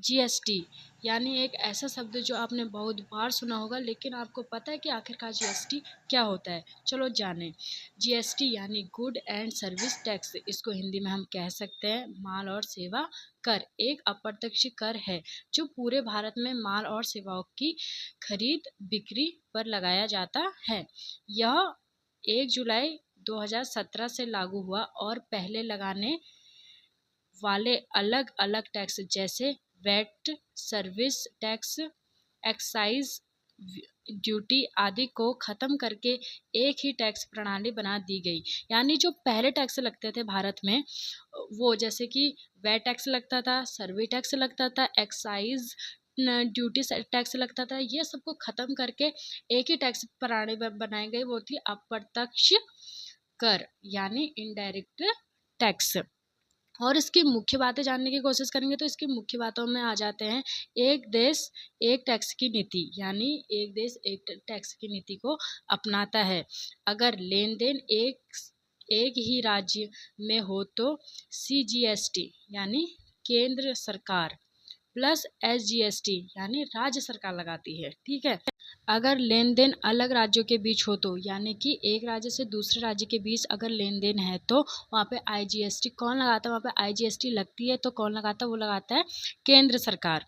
GST यानी एक ऐसा शब्द जो आपने बहुत बार सुना होगा, लेकिन आपको पता है कि आखिरकार जीएसटी क्या होता है? चलो जानें। जीएसटी यानी गुड एंड सर्विस टैक्स, इसको हिंदी में हम कह सकते हैं माल और सेवा कर। एक अप्रत्यक्ष कर है जो पूरे भारत में माल और सेवाओं की खरीद बिक्री पर लगाया जाता है। यह 1 जुलाई 2017 से लागू हुआ और पहले लगाने वाले अलग अलग टैक्स जैसे VAT, service tax, excise duty आदि को खत्म करके एक ही टैक्स प्रणाली बना दी गई। यानी जो पहले टैक्स लगते थे भारत में, वो जैसे कि वैट टैक्स लगता था, सर्विस टैक्स लगता था, एक्साइज ड्यूटी टैक्स लगता था, ये सबको खत्म करके एक ही टैक्स प्रणाली बनाई गई, वो थी अप्रत्यक्ष कर यानी इनडायरेक्ट टैक्स। और इसकी मुख्य बातें जानने की कोशिश करेंगे तो इसकी मुख्य बातों में आ जाते हैं। एक देश एक टैक्स की नीति, यानी एक देश एक टैक्स की नीति को अपनाता है। अगर लेन देन एक ही राज्य में हो तो सीजीएसटी यानी केंद्र सरकार प्लस एसजीएसटी यानी राज्य सरकार लगाती है। ठीक है। अगर लेन देन अलग राज्यों के बीच हो तो, यानी कि एक राज्य से दूसरे राज्य के बीच अगर लेन देन है तो वहाँ पे आईजीएसटी कौन लगाता है? वहाँ पे आईजीएसटी लगती है तो कौन लगाता है? वो लगाता है केंद्र सरकार।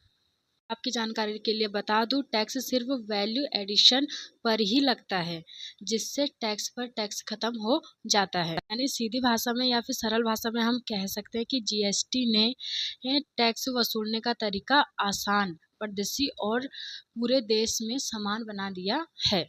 आपकी जानकारी के लिए बता दूं, टैक्स सिर्फ वैल्यू एडिशन पर ही लगता है, जिससे टैक्स पर टैक्स खत्म हो जाता है। यानी सीधी भाषा में या फिर सरल भाषा में हम कह सकते हैं कि जीएसटी ने टैक्स वसूलने का तरीका आसान, पारदर्शी और पूरे देश में समान बना दिया है।